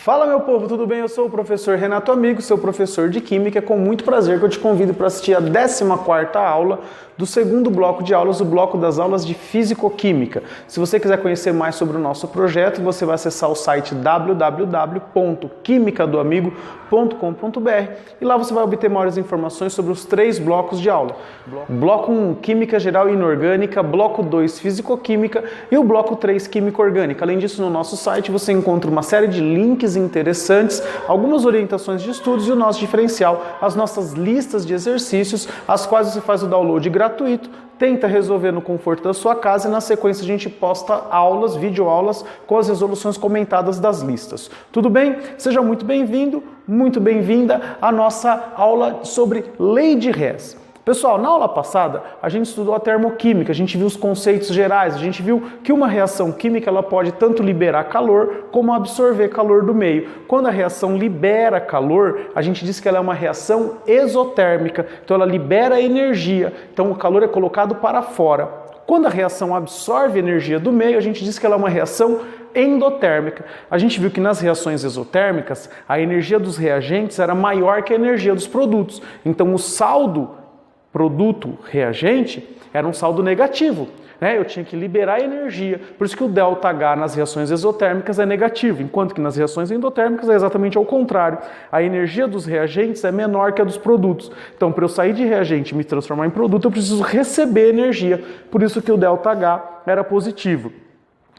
Fala meu povo, tudo bem? Eu sou o professor Renato Amigo, seu professor de Química. É com muito prazer que eu te convido para assistir a 14ª aula do segundo bloco de aulas, o bloco das aulas de Físico-Química. Se você quiser conhecer mais sobre o nosso projeto, você vai acessar o site www.quimicadoamigo.com.br e lá você vai obter maiores informações sobre os 3 blocos de aula. Bloco 1, Química Geral e Inorgânica, Bloco 2, Físico-Química e o Bloco 3, Química Orgânica. Além disso, no nosso site você encontra uma série de links interessantes, algumas orientações de estudos e o nosso diferencial, as nossas listas de exercícios, as quais você faz o download gratuito, tenta resolver no conforto da sua casa e na sequência a gente posta aulas, videoaulas com as resoluções comentadas das listas. Tudo bem? Seja muito bem-vindo, muito bem-vinda à nossa aula sobre lei de Hess. Pessoal, na aula passada a gente estudou a termoquímica, a gente viu os conceitos gerais, a gente viu que uma reação química ela pode tanto liberar calor como absorver calor do meio. Quando a reação libera calor, a gente diz que ela é uma reação exotérmica, então ela libera energia, então o calor é colocado para fora. Quando a reação absorve energia do meio, a gente diz que ela é uma reação endotérmica. A gente viu que nas reações exotérmicas a energia dos reagentes era maior que a energia dos produtos, então o saldo produto-reagente era um saldo negativo, né? Eu tinha que liberar energia, por isso que o ΔH nas reações exotérmicas é negativo, enquanto que nas reações endotérmicas é exatamente ao contrário. A energia dos reagentes é menor que a dos produtos. Então, para eu sair de reagente e me transformar em produto, eu preciso receber energia, por isso que o ΔH era positivo.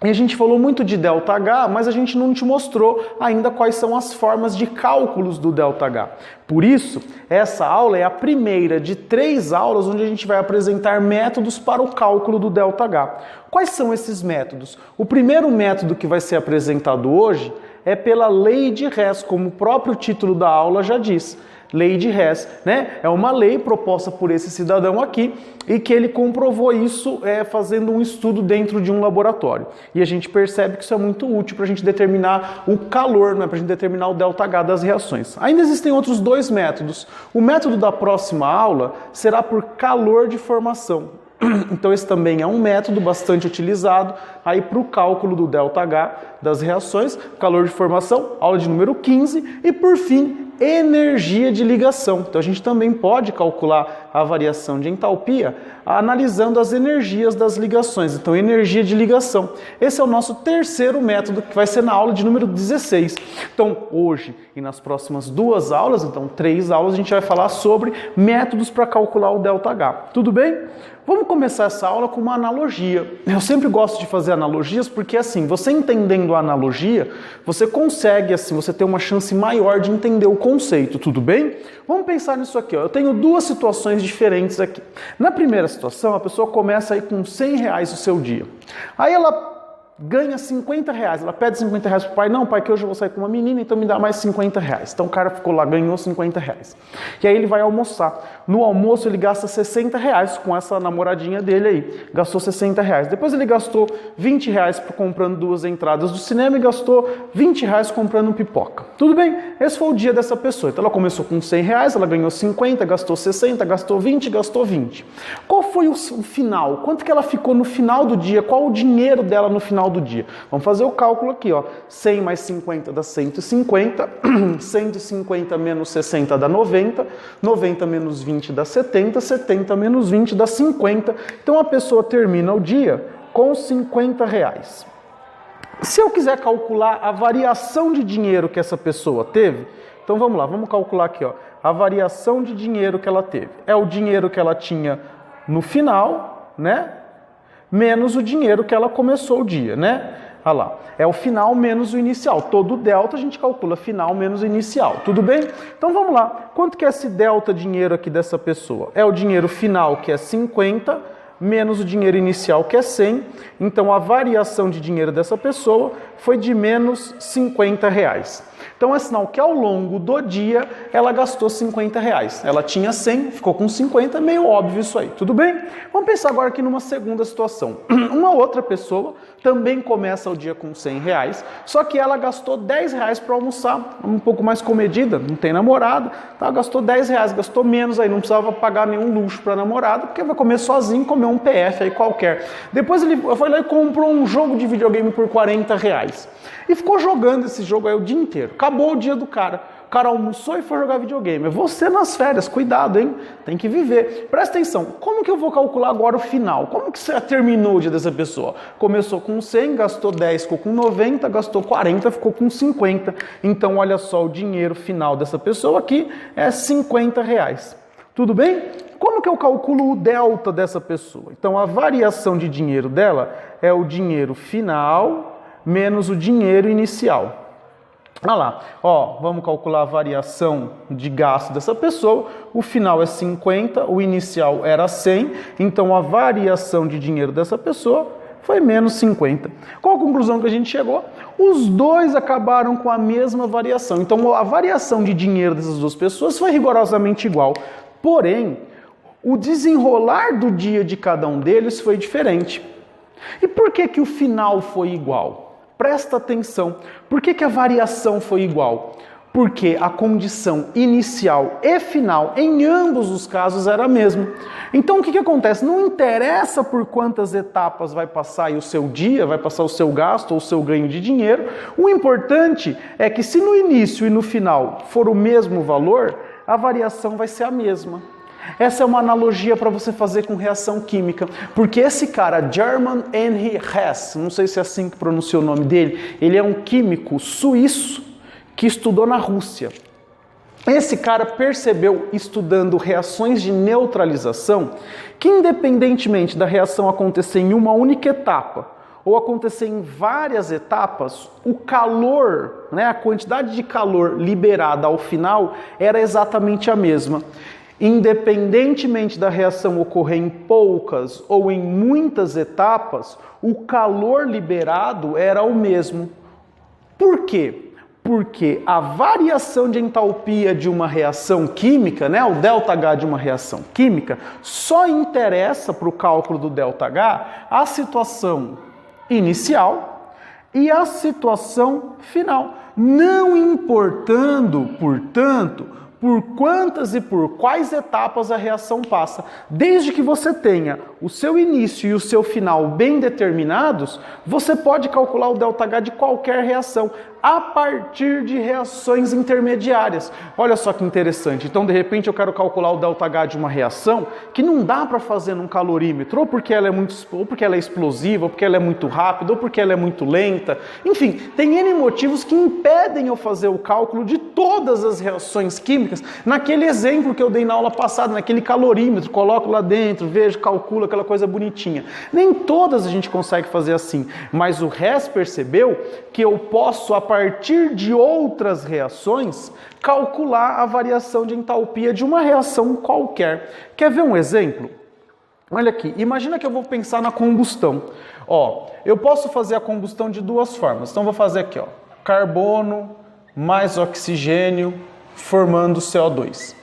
E a gente falou muito de ΔH, mas a gente não te mostrou ainda quais são as formas de cálculos do ΔH. Por isso, essa aula é a primeira de 3 aulas onde a gente vai apresentar métodos para o cálculo do ΔH. Quais são esses métodos? O primeiro método que vai ser apresentado hoje é pela lei de Hess, como o próprio título da aula já diz. Lei de Hess, né? É uma lei proposta por esse cidadão aqui e que ele comprovou isso fazendo um estudo dentro de um laboratório. E a gente percebe que isso é muito útil para a gente determinar o calor, né? Para a gente determinar o ΔH das reações. Ainda existem outros 2 métodos. O método da próxima aula será por calor de formação. Então esse também é um método bastante utilizado aí para o cálculo do ΔH das reações, calor de formação, aula de número 15 e por fim, energia de ligação. Então a gente também pode calcular a variação de entalpia analisando as energias das ligações. Então energia de ligação. Esse é o nosso terceiro método que vai ser na aula de número 16. Então hoje e nas próximas 2 aulas, então 3 aulas, a gente vai falar sobre métodos para calcular o ΔH. Tudo bem? Vamos começar essa aula com uma analogia. Eu sempre gosto de fazer analogias porque assim, você entendendo a analogia, você consegue assim, você tem uma chance maior de entender o conceito, tudo bem? Vamos pensar nisso aqui, ó. Eu tenho 2 situações diferentes aqui. Na primeira situação, a pessoa começa aí com R$100 o seu dia. Aí ela ganha R$50, ela pede R$50 pro pai, não pai, que hoje eu vou sair com uma menina, então me dá mais R$50. Então o cara ficou lá, ganhou R$50. E aí ele vai almoçar. No almoço ele gasta R$60 com essa namoradinha dele aí, gastou R$60. Depois ele gastou R$20 comprando 2 entradas do cinema e gastou R$20 comprando pipoca. Tudo bem? Esse foi o dia dessa pessoa. Então ela começou com R$100, ela ganhou 50, gastou 60, gastou 20, gastou 20. Qual foi o final? Quanto que ela ficou no final do dia? Qual o dinheiro dela no final do dia? Vamos fazer o cálculo aqui, ó. 100 mais 50 dá 150, 150 menos 60 dá 90, 90 menos 20 dá 70, 70 menos 20 dá 50. Então a pessoa termina o dia com R$50. Se eu quiser calcular a variação de dinheiro que essa pessoa teve, então vamos lá, vamos calcular aqui, ó. A variação de dinheiro que ela teve é o dinheiro que ela tinha no final, né? Menos o dinheiro que ela começou o dia, né? Olha lá, é o final menos o inicial. Todo delta a gente calcula final menos o inicial, tudo bem? Então vamos lá, quanto que é esse delta dinheiro aqui dessa pessoa? É o dinheiro final que é 50, menos o dinheiro inicial que é 100. Então a variação de dinheiro dessa pessoa foi de menos R$50. Então é sinal que ao longo do dia ela gastou R$50. Ela tinha 100, ficou com 50, meio óbvio isso aí, tudo bem? Vamos pensar agora aqui numa segunda situação. Uma outra pessoa também começa o dia com R$100, só que ela gastou R$10 para almoçar, um pouco mais comedida, não tem namorada, tá? Gastou R$10, gastou menos aí, não precisava pagar nenhum luxo para namorada, porque vai comer sozinho, comer um PF aí qualquer. Depois ele foi lá e comprou um jogo de videogame por R$40 e ficou jogando esse jogo aí o dia inteiro. Acabou o dia do cara. O cara almoçou e foi jogar videogame. É você nas férias, cuidado, hein? Tem que viver. Presta atenção, como que eu vou calcular agora o final? Como que você terminou o dia dessa pessoa? Começou com 100, gastou 10, ficou com 90, gastou 40, ficou com 50. Então, olha só, o dinheiro final dessa pessoa aqui é R$50. Tudo bem? Como que eu calculo o delta dessa pessoa? Então, a variação de dinheiro dela é o dinheiro final menos o dinheiro inicial. Olha lá, ó, vamos calcular a variação de gasto dessa pessoa, o final é 50, o inicial era 100, então a variação de dinheiro dessa pessoa foi menos 50. Qual a conclusão que a gente chegou? Os dois acabaram com a mesma variação, então a variação de dinheiro dessas duas pessoas foi rigorosamente igual, porém, o desenrolar do dia de cada um deles foi diferente. E por que que o final foi igual? Presta atenção, por que a variação foi igual? Porque a condição inicial e final, em ambos os casos, era a mesma. Então o que acontece? Não interessa por quantas etapas vai passar aí o seu dia, vai passar o seu gasto ou o seu ganho de dinheiro, o importante é que se no início e no final for o mesmo valor, a variação vai ser a mesma. Essa é uma analogia para você fazer com reação química, porque esse cara, German Henry Hess, não sei se é assim que pronuncia o nome dele, ele é um químico suíço que estudou na Rússia. Esse cara percebeu, estudando reações de neutralização, que independentemente da reação acontecer em uma única etapa, ou acontecer em várias etapas, o calor, a quantidade de calor liberada ao final era exatamente a mesma. Independentemente da reação ocorrer em poucas ou em muitas etapas, o calor liberado era o mesmo. Por quê? Porque a variação de entalpia de uma reação química, o ΔH de uma reação química, só interessa para o cálculo do ΔH a situação inicial e a situação final, não importando, portanto, por quantas e por quais etapas a reação passa. Desde que você tenha o seu início e o seu final bem determinados, você pode calcular o ΔH de qualquer reação, a partir de reações intermediárias. Olha só que interessante. Então, de repente, eu quero calcular o ΔH de uma reação que não dá para fazer num calorímetro, ou porque ela é explosiva, ou porque ela é muito rápida, ou porque ela é muito lenta. Enfim, tem N motivos que impedem eu fazer o cálculo de todas as reações químicas naquele exemplo que eu dei na aula passada, naquele calorímetro, coloco lá dentro, vejo, calculo, aquela coisa bonitinha. Nem todas a gente consegue fazer assim, mas o Hess percebeu que eu posso, a partir de outras reações, calcular a variação de entalpia de uma reação qualquer. Quer ver um exemplo? Olha aqui, imagina que eu vou pensar na combustão. Eu posso fazer a combustão de duas formas. Então vou fazer aqui, carbono mais oxigênio formando CO2.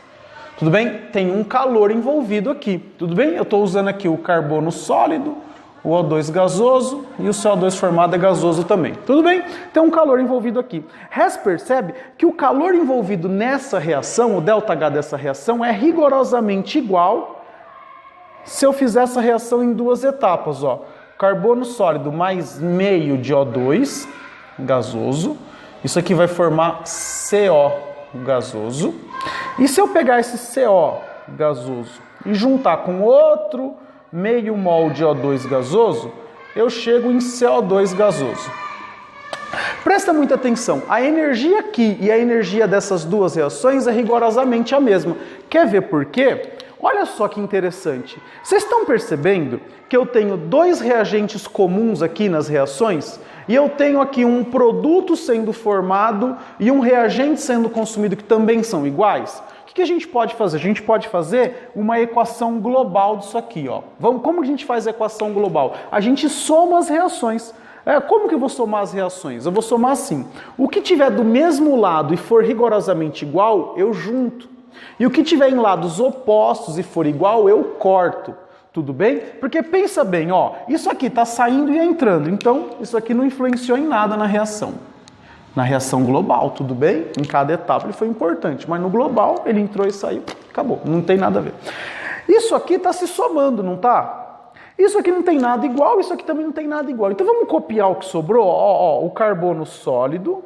Tudo bem? Tem um calor envolvido aqui. Tudo bem? Eu estou usando aqui o carbono sólido, o O2 gasoso e o CO2 formado é gasoso também. Tudo bem? Tem um calor envolvido aqui. Hess percebe que o calor envolvido nessa reação, o ΔH dessa reação, é rigorosamente igual se eu fizer essa reação em duas etapas. Carbono sólido mais meio de O2 gasoso. Isso aqui vai formar CO gasoso. E se eu pegar esse CO gasoso e juntar com outro meio mol de O2 gasoso, eu chego em CO2 gasoso. Presta muita atenção, a energia aqui e a energia dessas duas reações é rigorosamente a mesma. Quer ver por quê? Olha só que interessante. Vocês estão percebendo que eu tenho dois reagentes comuns aqui nas reações? E eu tenho aqui um produto sendo formado e um reagente sendo consumido que também são iguais? O que a gente pode fazer? A gente pode fazer uma equação global disso aqui. Como a gente faz a equação global? A gente soma as reações. Como que eu vou somar as reações? Eu vou somar assim. O que tiver do mesmo lado e for rigorosamente igual, eu junto. E o que tiver em lados opostos e for igual, eu corto. Tudo bem? Porque pensa bem, ó, isso aqui está saindo e entrando. Então, isso aqui não influenciou em nada na reação. Na reação global, tudo bem? Em cada etapa ele foi importante. Mas no global, ele entrou e saiu. Acabou. Não tem nada a ver. Isso aqui está se somando, não está? Isso aqui não tem nada igual, isso aqui também não tem nada igual. Então vamos copiar o que sobrou, o carbono sólido,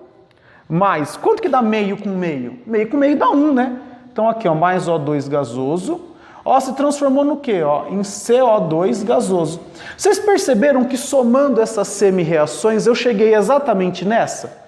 mais, quanto que dá meio com meio? Meio com meio dá 1, né? Então aqui, ó, mais O2 gasoso, se transformou no quê? Em CO2 gasoso. Vocês perceberam que somando essas semi-reações eu cheguei exatamente nessa?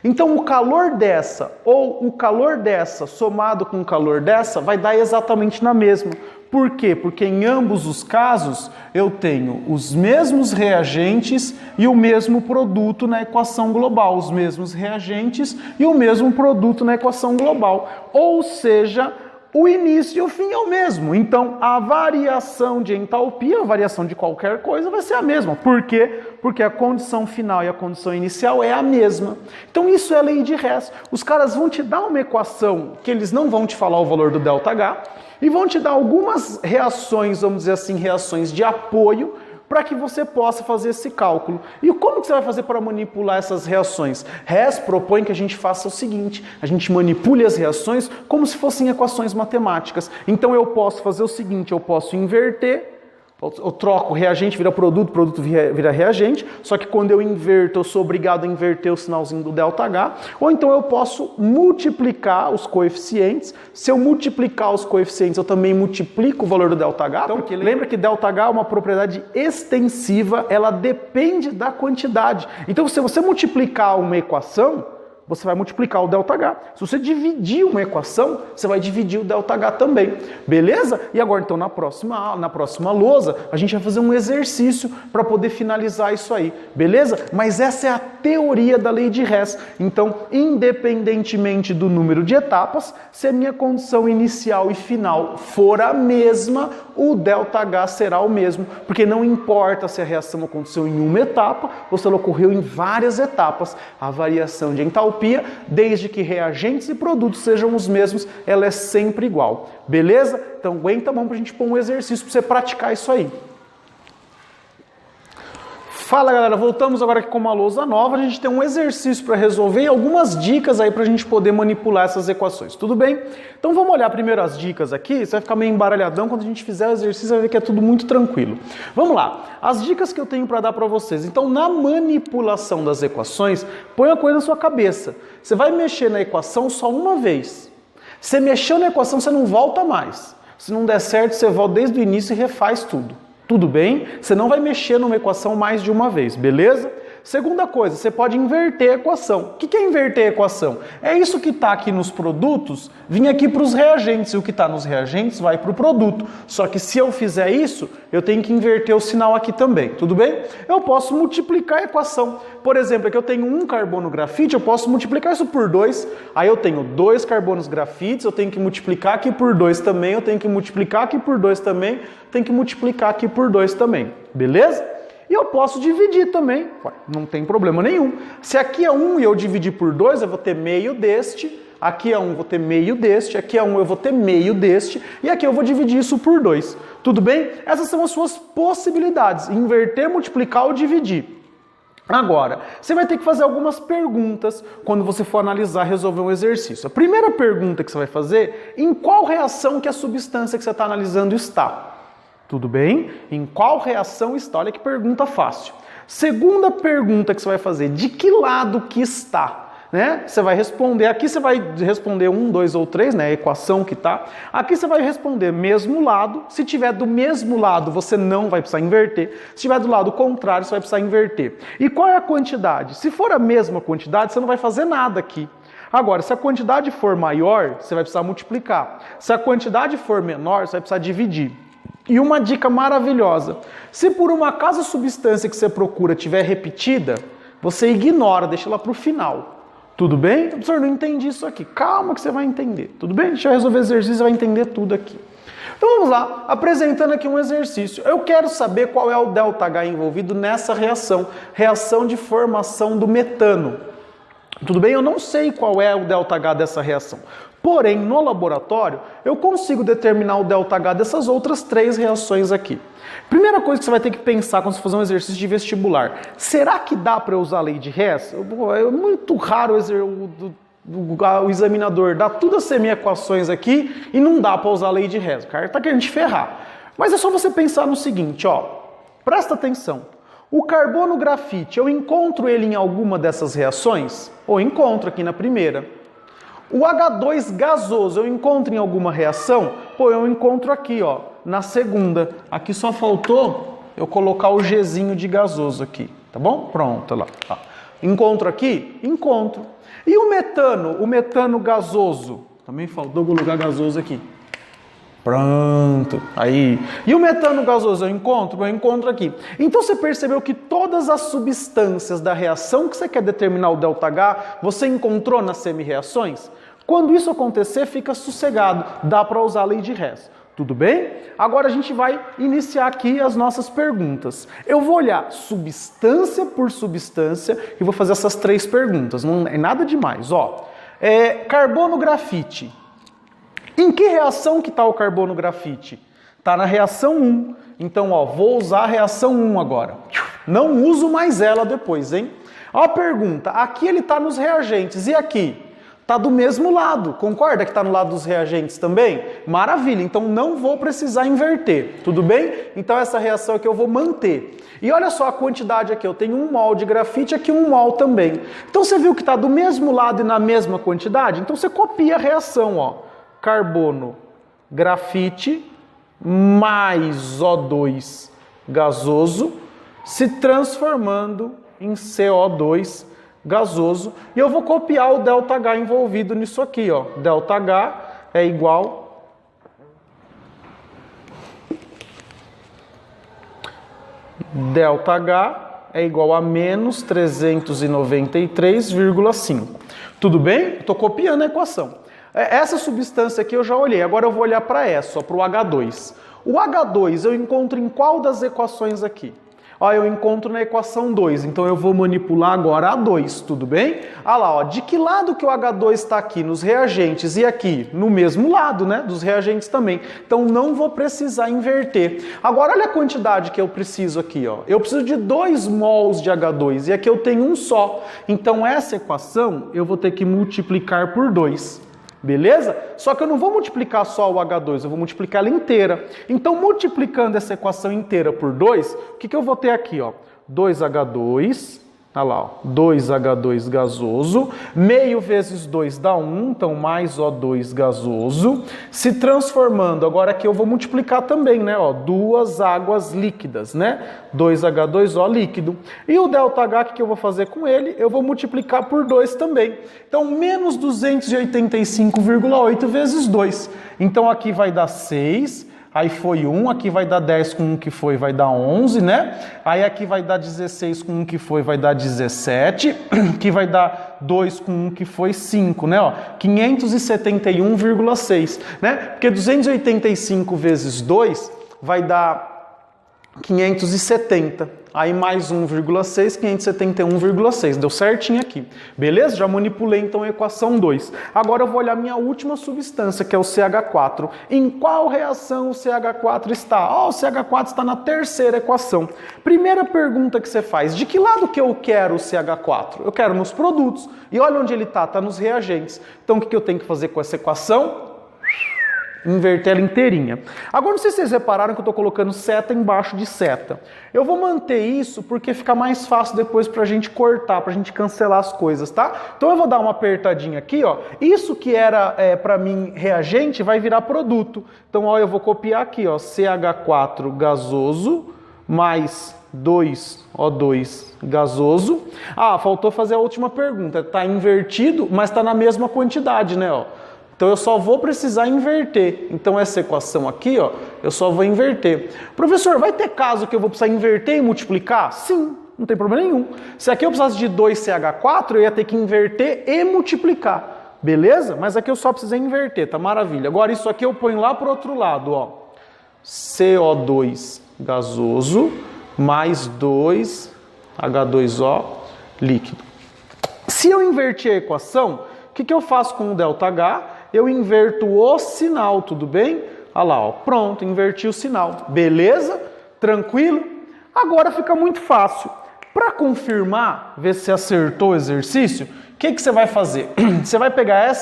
Então o calor dessa ou o calor dessa somado com o calor dessa vai dar exatamente na mesma. Por quê? Porque em ambos os casos eu tenho os mesmos reagentes e o mesmo produto na equação global. Os mesmos reagentes e o mesmo produto na equação global. Ou seja, o início e o fim é o mesmo. Então, a variação de entalpia, a variação de qualquer coisa vai ser a mesma. Por quê? Porque a condição final e a condição inicial é a mesma. Então, isso é lei de Hess. Os caras vão te dar uma equação que eles não vão te falar o valor do ΔH e vão te dar algumas reações, vamos dizer assim, reações de apoio, para que você possa fazer esse cálculo. E como que você vai fazer para manipular essas reações? Hess propõe que a gente faça o seguinte, a gente manipule as reações como se fossem equações matemáticas. Então eu posso fazer o seguinte, eu posso inverter, eu troco reagente, vira produto, produto vira reagente, só que quando eu inverto, eu sou obrigado a inverter o sinalzinho do ΔH, ou então eu posso multiplicar os coeficientes. Se eu multiplicar os coeficientes, eu também multiplico o valor do ΔH, então, porque lembra que ΔH é uma propriedade extensiva, ela depende da quantidade. Então, se você multiplicar uma equação, você vai multiplicar o ΔH. Se você dividir uma equação, você vai dividir o ΔH também. Beleza? E agora, então, na próxima lousa, a gente vai fazer um exercício para poder finalizar isso aí. Beleza? Mas essa é a teoria da lei de Hess. Então, independentemente do número de etapas, se a minha condição inicial e final for a mesma, o ΔH será o mesmo. Porque não importa se a reação aconteceu em uma etapa ou se ela ocorreu em várias etapas. A variação de entalpia, desde que reagentes e produtos sejam os mesmos, ela é sempre igual. Beleza? Então aguenta a mão para a gente pôr um exercício para você praticar isso aí. Fala galera, voltamos agora aqui com uma lousa nova, a gente tem um exercício para resolver e algumas dicas aí para a gente poder manipular essas equações, tudo bem? Então vamos olhar primeiro as dicas aqui, você vai ficar meio embaralhadão, quando a gente fizer o exercício vai ver que é tudo muito tranquilo. Vamos lá, as dicas que eu tenho para dar para vocês. Então na manipulação das equações, põe a coisa na sua cabeça, você vai mexer na equação só uma vez. Você mexeu na equação, você não volta mais. Se não der certo, você volta desde o início e refaz tudo. Tudo bem? Você não vai mexer numa equação mais de uma vez, beleza? Segunda coisa, você pode inverter a equação. O que é inverter a equação? É isso que está aqui nos produtos, vir aqui para os reagentes, e o que está nos reagentes vai para o produto. Só que se eu fizer isso, eu tenho que inverter o sinal aqui também, tudo bem? Eu posso multiplicar a equação. Por exemplo, aqui eu tenho 1 carbono grafite, eu posso multiplicar isso por 2, aí eu tenho 2 carbonos grafites, eu tenho que multiplicar aqui por 2 também, eu tenho que multiplicar aqui por 2 também, tenho que multiplicar aqui por 2 também, beleza? E eu posso dividir também, não tem problema nenhum. Se aqui é 1 e eu dividir por 2, eu vou ter meio deste, aqui é 1 eu vou ter meio deste, aqui é 1 eu vou ter meio deste, e aqui eu vou dividir isso por 2. Tudo bem? Essas são as suas possibilidades, inverter, multiplicar ou dividir. Agora, você vai ter que fazer algumas perguntas quando você for analisar, resolver um exercício. A primeira pergunta que você vai fazer, em qual reação que a substância que você está analisando está? Tudo bem? Em qual reação está? Olha que pergunta fácil. Segunda pergunta que você vai fazer, de que lado que está? Né? Você vai responder, aqui você vai responder 1, 2 ou 3, né? A equação que está. Aqui você vai responder mesmo lado. Se tiver do mesmo lado, você não vai precisar inverter. Se tiver do lado contrário, você vai precisar inverter. E qual é a quantidade? Se for a mesma quantidade, você não vai fazer nada aqui. Agora, se a quantidade for maior, você vai precisar multiplicar. Se a quantidade for menor, você vai precisar dividir. E uma dica maravilhosa, se por um acaso a substância que você procura estiver repetida, você ignora, deixa ela para o final. Tudo bem? Professor, não entendi isso aqui. Calma que você vai entender. Tudo bem? Deixa eu resolver o exercício, você vai entender tudo aqui. Então vamos lá, apresentando aqui um exercício. Eu quero saber qual é o ΔH envolvido nessa reação, reação de formação do metano. Tudo bem? Eu não sei qual é o ΔH dessa reação. Porém, no laboratório, eu consigo determinar o ΔH dessas outras 3 reações aqui. Primeira coisa que você vai ter que pensar quando você fazer um exercício de vestibular. Será que dá para eu usar a lei de Hess? É muito raro o examinador dar todas as semi-equações aqui e não dá para usar a lei de Hess. O cara está querendo te ferrar. Mas é só você pensar no seguinte, ó. Presta atenção. O carbono grafite, eu encontro ele em alguma dessas reações? Ou encontro aqui na primeira. O H2 gasoso, eu encontro em alguma reação? Pô, eu encontro aqui, ó, na segunda. Aqui só faltou eu colocar o Gzinho de gasoso aqui, tá bom? Pronto, lá. Tá. Encontro aqui? Encontro. E o metano gasoso? Também faltou colocar gasoso aqui. Pronto, aí. E o metano gasoso eu encontro aqui. Então você percebeu que todas as substâncias da reação que você quer determinar o ΔH, você encontrou nas semi-reações? Quando isso acontecer, fica sossegado, dá para usar a lei de Hess. Tudo bem? Agora a gente vai iniciar aqui as nossas perguntas. Eu vou olhar substância por substância e vou fazer essas 3 perguntas, não é nada demais. Ó, carbono grafite. Em que reação que está o carbono grafite? Está na reação 1. Então, ó, vou usar a reação 1 agora. Não uso mais ela depois, hein? Ó a pergunta, aqui ele está nos reagentes, e aqui? Está do mesmo lado, concorda que está no lado dos reagentes também? Maravilha, então não vou precisar inverter, tudo bem? Então essa reação aqui eu vou manter. E olha só a quantidade aqui, eu tenho 1 mol de grafite, aqui 1 mol também. Então você viu que está do mesmo lado e na mesma quantidade? Então você copia a reação, ó. Carbono, grafite, mais O2 gasoso, se transformando em CO2 gasoso. E eu vou copiar o ΔH envolvido nisso aqui, ó. ΔH é igual a menos 393,5. Tudo bem? Estou copiando a equação. Essa substância aqui eu já olhei, agora eu vou olhar para essa, para o H2. O H2 eu encontro em qual das equações aqui? Ó, eu encontro na equação 2, então eu vou manipular agora a 2, tudo bem? Olha lá, ó, de que lado que o H2 está aqui? Nos reagentes e aqui? No mesmo lado, né? Dos reagentes também. Então não vou precisar inverter. Agora olha a quantidade que eu preciso aqui, ó. Eu preciso de 2 mols de H2 e aqui eu tenho um só. Então essa equação eu vou ter que multiplicar por 2. Beleza? Só que eu não vou multiplicar só o H2, eu vou multiplicar ela inteira. Então, multiplicando essa equação inteira por 2, o que eu vou ter aqui? Ó? 2H2, olha lá, ó, 2H2 gasoso, meio vezes 2 dá 1, então mais O2 gasoso, se transformando, agora aqui eu vou multiplicar também, né? Ó, 2 águas líquidas, né? 2H2O líquido. E o ΔH, o que eu vou fazer com ele? Eu vou multiplicar por 2 também. Então, menos 285,8 vezes 2. Então, aqui vai dar 6. Aí foi 1, aqui vai dar 10 com 1 que foi, vai dar 11, né? Aí aqui vai dar 16 com 1 que foi, vai dar 17. Aqui vai dar 2 com 1 que foi 5, né? Ó, 571,6, né? Porque 285 vezes 2 vai dar 570. Aí mais 1,6, 571,6. Deu certinho aqui. Beleza? Já manipulei então a equação 2. Agora eu vou olhar minha última substância, que é o CH4. Em qual reação o CH4 está? Ó, o CH4 está na terceira equação. Primeira pergunta que você faz, de que lado que eu quero o CH4? Eu quero nos produtos. E olha onde ele está, está nos reagentes. Então o que eu tenho que fazer com essa equação? Inverter ela inteirinha. Agora, não sei se vocês repararam que eu estou colocando seta embaixo de seta. Eu vou manter isso porque fica mais fácil depois para a gente cortar, para a gente cancelar as coisas, tá? Então eu vou dar uma apertadinha aqui, ó. Isso que era para mim reagente vai virar produto. Então, ó, eu vou copiar aqui, ó, CH4 gasoso mais 2O2 gasoso. Ah, faltou fazer a última pergunta. Está invertido, mas está na mesma quantidade, né, ó? Então eu só vou precisar inverter. Então essa equação aqui, ó, eu só vou inverter. Professor, vai ter caso que eu vou precisar inverter e multiplicar? Sim, não tem problema nenhum. Se aqui eu precisasse de 2CH4, eu ia ter que inverter e multiplicar. Beleza? Mas aqui eu só precisei inverter, tá maravilha. Agora isso aqui eu ponho lá pro outro lado, ó. CO2 gasoso mais 2H2O líquido. Se eu inverter a equação, o que eu faço com o ΔH? Eu inverto o sinal, tudo bem? Olha lá, ó, pronto, inverti o sinal. Beleza? Tranquilo? Agora fica muito fácil. Para confirmar, ver se acertou o exercício, o que você vai fazer? Você vai pegar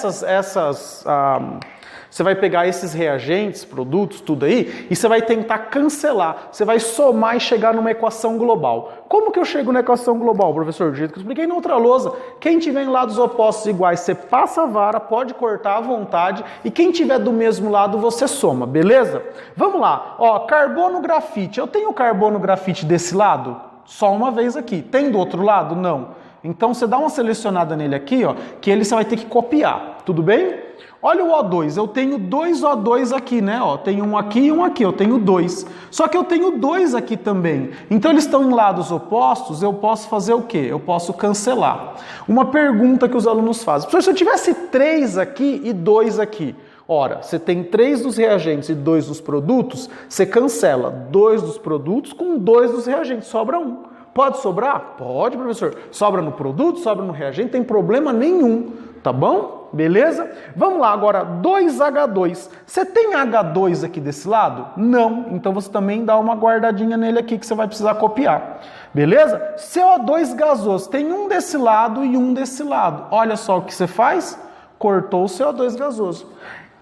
você vai pegar esses reagentes, produtos, tudo aí, e você vai tentar cancelar. Você vai somar e chegar numa equação global. Como que eu chego na equação global, professor? Do jeito que eu expliquei na outra lousa. Quem tiver em lados opostos iguais, você passa a vara, pode cortar à vontade, e quem tiver do mesmo lado, você soma, beleza? Vamos lá. Ó, carbono grafite. Eu tenho carbono grafite desse lado? Só uma vez aqui. Tem do outro lado? Não. Então você dá uma selecionada nele aqui, ó, que ele você vai ter que copiar. Tudo bem? Olha o O2, eu tenho dois O2 aqui, né? Ó, tenho um aqui e um aqui, eu tenho dois. Só que eu tenho dois aqui também. Então eles estão em lados opostos, eu posso fazer o quê? Eu posso cancelar. Uma pergunta que os alunos fazem. Professor, se eu tivesse 3 aqui e 2 aqui, ora, você tem 3 dos reagentes e 2 dos produtos, você cancela 2 dos produtos com 2 dos reagentes, sobra 1. Pode sobrar? Pode, professor. Sobra no produto, sobra no reagente, não tem problema nenhum, tá bom? Beleza? Vamos lá agora, 2H2. Você tem H2 aqui desse lado? Não. Então você também dá uma guardadinha nele aqui que você vai precisar copiar. Beleza? CO2 gasoso. Tem um desse lado e um desse lado. Olha só o que você faz. Cortou o CO2 gasoso.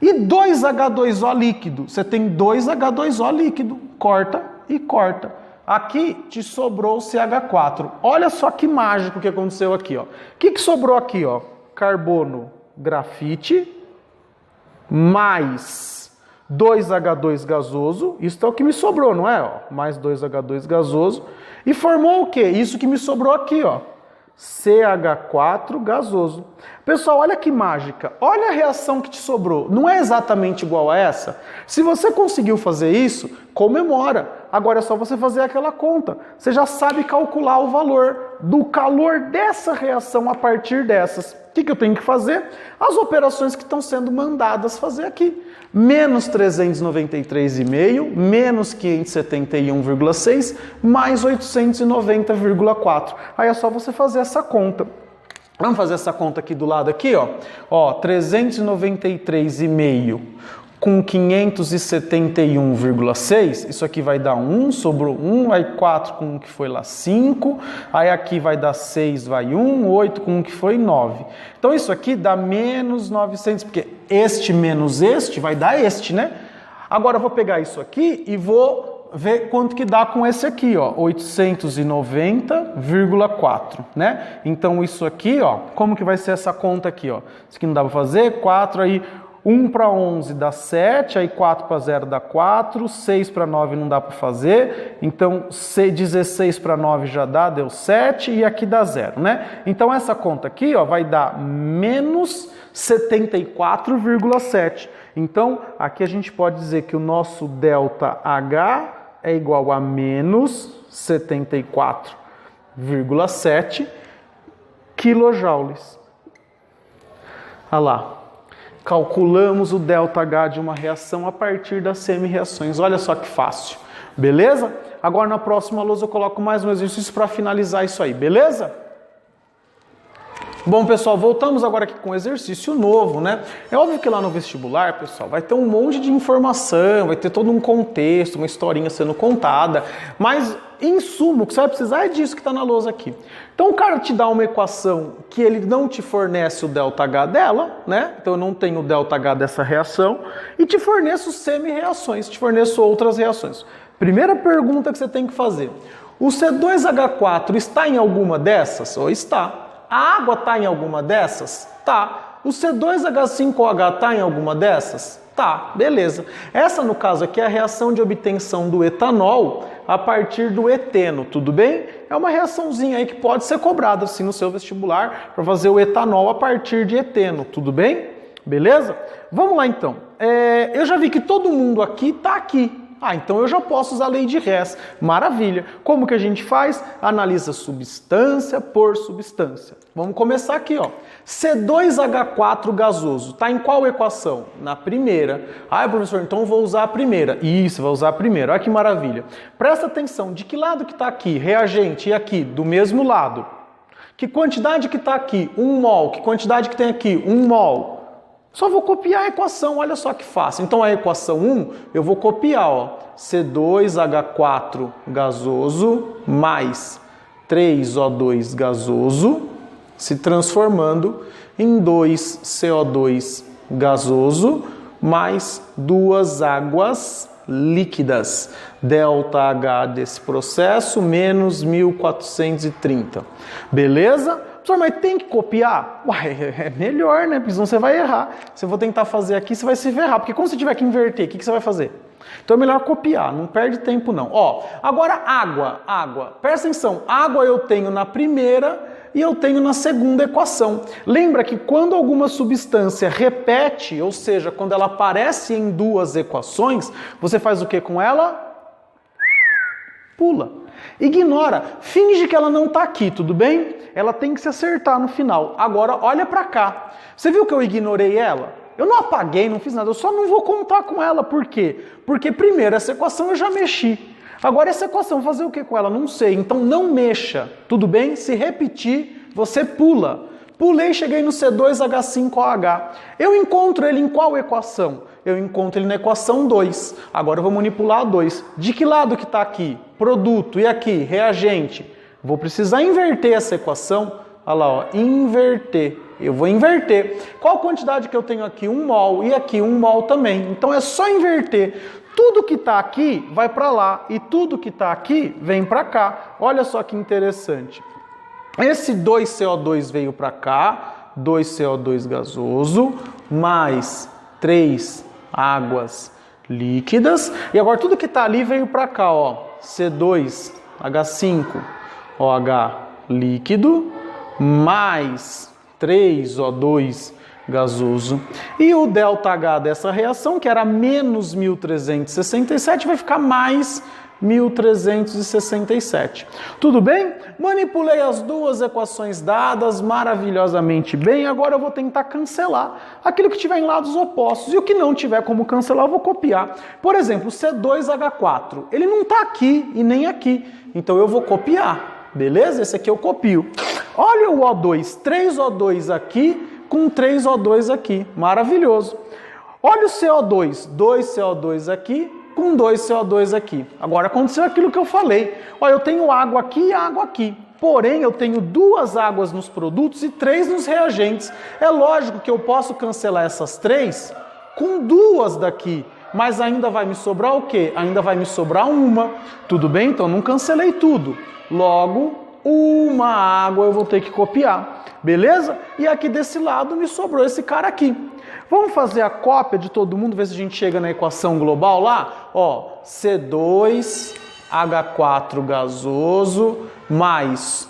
E 2H2O líquido. Você tem 2H2O líquido. Corta e corta. Aqui te sobrou o CH4. Olha só que mágico que aconteceu aqui, ó. O que sobrou aqui, ó? Carbono grafite mais 2H2 gasoso. Isso é o que me sobrou, não é? Ó, mais 2H2 gasoso. E formou o quê? Isso que me sobrou aqui, ó. CH4 gasoso. Pessoal, olha que mágica. Olha a reação que te sobrou. Não é exatamente igual a essa? Se você conseguiu fazer isso, comemora. Agora é só você fazer aquela conta. Você já sabe calcular o valor do calor dessa reação a partir dessas. O que eu tenho que fazer? As operações que estão sendo mandadas fazer aqui. Menos 393,5, menos 571,6, mais 890,4. Aí é só você fazer essa conta. Vamos fazer essa conta aqui do lado aqui, ó. Ó, 393,5 com 571,6, isso aqui vai dar 1, sobrou 1, aí 4 com o que foi lá 5, aí aqui vai dar 6, vai 1, 8 com o que foi 9. Então isso aqui dá menos 900, porque este menos este vai dar este, né? Agora eu vou pegar isso aqui e vou ver quanto que dá com esse aqui, ó, 890,4, né? Então isso aqui, ó, como que vai ser essa conta aqui, ó? Isso aqui não dá para fazer, 4 aí... 1 para 11 dá 7, aí 4 para 0 dá 4, 6 para 9 não dá para fazer, então 16 para 9 já dá, deu 7 e aqui dá 0, né? Então essa conta aqui, ó, vai dar menos 74,7. Então aqui a gente pode dizer que o nosso ΔH é igual a menos 74,7 quilojoules. Olha lá. Calculamos o ΔH de uma reação a partir das semi-reações. Olha só que fácil. Beleza? Agora na próxima lousa eu coloco mais um exercício para finalizar isso aí. Beleza? Bom, pessoal, voltamos agora aqui com um exercício novo, né? É óbvio que lá no vestibular, pessoal, vai ter um monte de informação, vai ter todo um contexto, uma historinha sendo contada, mas, em suma, o que você vai precisar é disso que está na lousa aqui. Então, o cara te dá uma equação que ele não te fornece o ΔH dela, né? Então, eu não tenho o ΔH dessa reação, e te forneço semi-reações, te forneço outras reações. Primeira pergunta que você tem que fazer. O C2H4 está em alguma dessas? Ou está? A água está em alguma dessas? Tá. O C2H5OH está em alguma dessas? Tá, beleza. Essa, no caso aqui, é a reação de obtenção do etanol a partir do eteno, tudo bem? É uma reaçãozinha aí que pode ser cobrada, assim, no seu vestibular, para fazer o etanol a partir de eteno, tudo bem? Beleza? Vamos lá, então. Eu já vi que todo mundo aqui está aqui. Ah, então eu já posso usar a lei de Hess. Maravilha. Como que a gente faz? Analisa substância por substância. Vamos começar aqui, ó. C2H4 gasoso. Tá em qual equação? Na primeira. Ah, professor, então eu vou usar a primeira. Isso, vai usar a primeira. Olha que maravilha. Presta atenção. De que lado que tá aqui? Reagente. E aqui? Do mesmo lado. Que quantidade que tá aqui? 1 mol. Que quantidade que tem aqui? 1 mol. Só vou copiar a equação, olha só que fácil. Então a equação 1, eu vou copiar, ó, C2H4 gasoso mais 3O2 gasoso, se transformando em 2CO2 gasoso mais 2 águas líquidas. ΔH desse processo menos 1430. Beleza? Professor, mas tem que copiar? Uai, é melhor, né? Porque senão você vai errar. Se eu vou tentar fazer aqui, você vai se ferrar. Porque quando você tiver que inverter, o que você vai fazer? Então é melhor copiar, não perde tempo não. Ó, agora água. Presta atenção, água eu tenho na primeira e eu tenho na segunda equação. Lembra que quando alguma substância repete, ou seja, quando ela aparece em duas equações, você faz o que com ela? Pula. Ignora, finge que ela não está aqui, tudo bem? Ela tem que se acertar no final. Agora, olha para cá. Você viu que eu ignorei ela? Eu não apaguei, não fiz nada, eu só não vou contar com ela. Por quê? Porque, primeiro, essa equação eu já mexi. Agora, essa equação, fazer o que com ela? Não sei. Então, não mexa, tudo bem? Se repetir, você pula. Pulei e cheguei no C2H5OH. Eu encontro ele em qual equação? Eu encontro ele na equação 2. Agora eu vou manipular a 2. De que lado que está aqui? Produto. E aqui? Reagente. Vou precisar inverter essa equação. Olha lá, ó, inverter. Eu vou inverter. Qual quantidade que eu tenho aqui? 1 mol. E aqui 1 mol também. Então é só inverter. Tudo que está aqui vai para lá. E tudo que está aqui vem para cá. Olha só que interessante. Esse 2CO2 veio para cá. 2CO2 gasoso. Mais 3 águas líquidas. E agora tudo que está ali veio para cá, ó. C2H5OH líquido mais 3O2 gasoso. E o ΔH dessa reação, que era menos 1367, vai ficar mais 1367. Tudo bem? Manipulei as duas equações dadas maravilhosamente bem. Agora eu vou tentar cancelar aquilo que tiver em lados opostos. E o que não tiver como cancelar, eu vou copiar. Por exemplo, C2H4. Ele não está aqui e nem aqui. Então eu vou copiar. Beleza? Esse aqui eu copio. Olha o O2. 3O2 aqui com 3O2 aqui. Maravilhoso. Olha o CO2. 2CO2 aqui com 2CO2 aqui. Agora aconteceu aquilo que eu falei. Olha, eu tenho água aqui e água aqui. Porém, eu tenho 2 águas nos produtos e 3 nos reagentes. É lógico que eu posso cancelar essas 3 com 2 daqui. Mas ainda vai me sobrar o quê? Ainda vai me sobrar uma. Tudo bem? Então, não cancelei tudo. Logo, uma água eu vou ter que copiar. Beleza? E aqui desse lado me sobrou esse cara aqui. Vamos fazer a cópia de todo mundo, ver se a gente chega na equação global lá? Ó, C2H4 gasoso mais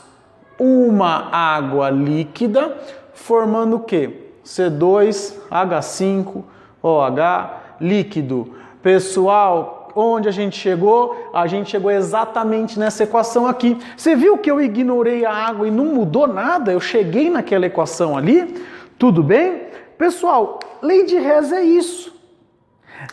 uma água líquida, formando o quê? C2H5OH líquido. Pessoal, onde a gente chegou? A gente chegou exatamente nessa equação aqui. Você viu que eu ignorei a água e não mudou nada? Eu cheguei naquela equação ali? Tudo bem? Pessoal, lei de Hess é isso.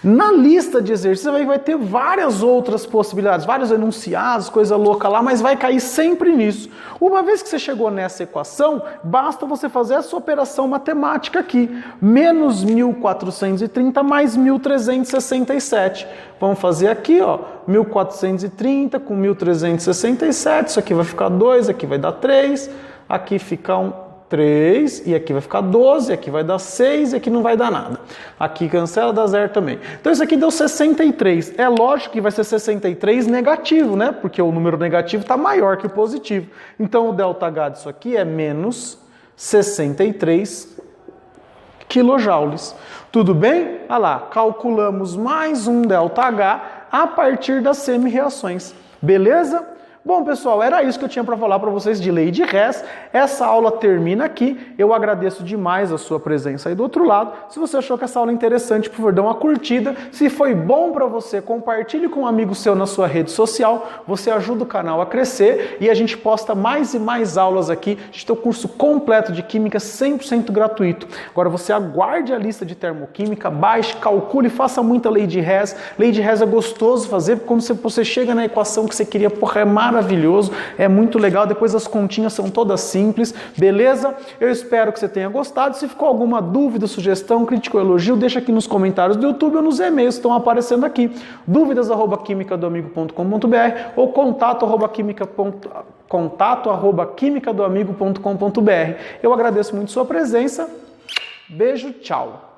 Na lista de exercícios vai ter várias outras possibilidades, vários enunciados, coisa louca lá, mas vai cair sempre nisso. Uma vez que você chegou nessa equação, basta você fazer essa operação matemática aqui. Menos 1430 mais 1367. Vamos fazer aqui, ó, 1430 com 1367, isso aqui vai ficar 2, aqui vai dar 3, aqui fica 3, e aqui vai ficar 12, aqui vai dar 6, e aqui não vai dar nada. Aqui cancela, dá 0 também. Então isso aqui deu 63. É lógico que vai ser 63 negativo, né? Porque o número negativo está maior que o positivo. Então o ΔH disso aqui é menos 63 quilojoules. Tudo bem? Olha lá, calculamos mais um ΔH a partir das semi-reações. Beleza? Bom, pessoal, era isso que eu tinha para falar para vocês de lei de Hess. Essa aula termina aqui. Eu agradeço demais a sua presença aí do outro lado. Se você achou que essa aula é interessante, por favor, dê uma curtida. Se foi bom para você, compartilhe com um amigo seu na sua rede social. Você ajuda o canal a crescer e a gente posta mais e mais aulas aqui. A gente tem o curso completo de Química 100% gratuito. Agora você aguarde a lista de termoquímica, baixe, calcule, faça muita lei de Hess. Lei de Hess é gostoso fazer, porque quando você chega na equação que você queria, porra, é maravilhoso, é muito legal, depois as continhas são todas simples, beleza? Eu espero que você tenha gostado. Se ficou alguma dúvida, sugestão, crítica ou elogio, deixa aqui nos comentários do YouTube ou nos e-mails que estão aparecendo aqui. dúvidas@quimicadoamigo.com.br ou contato@quimicadoamigo.com.br. Eu agradeço muito sua presença. Beijo, tchau.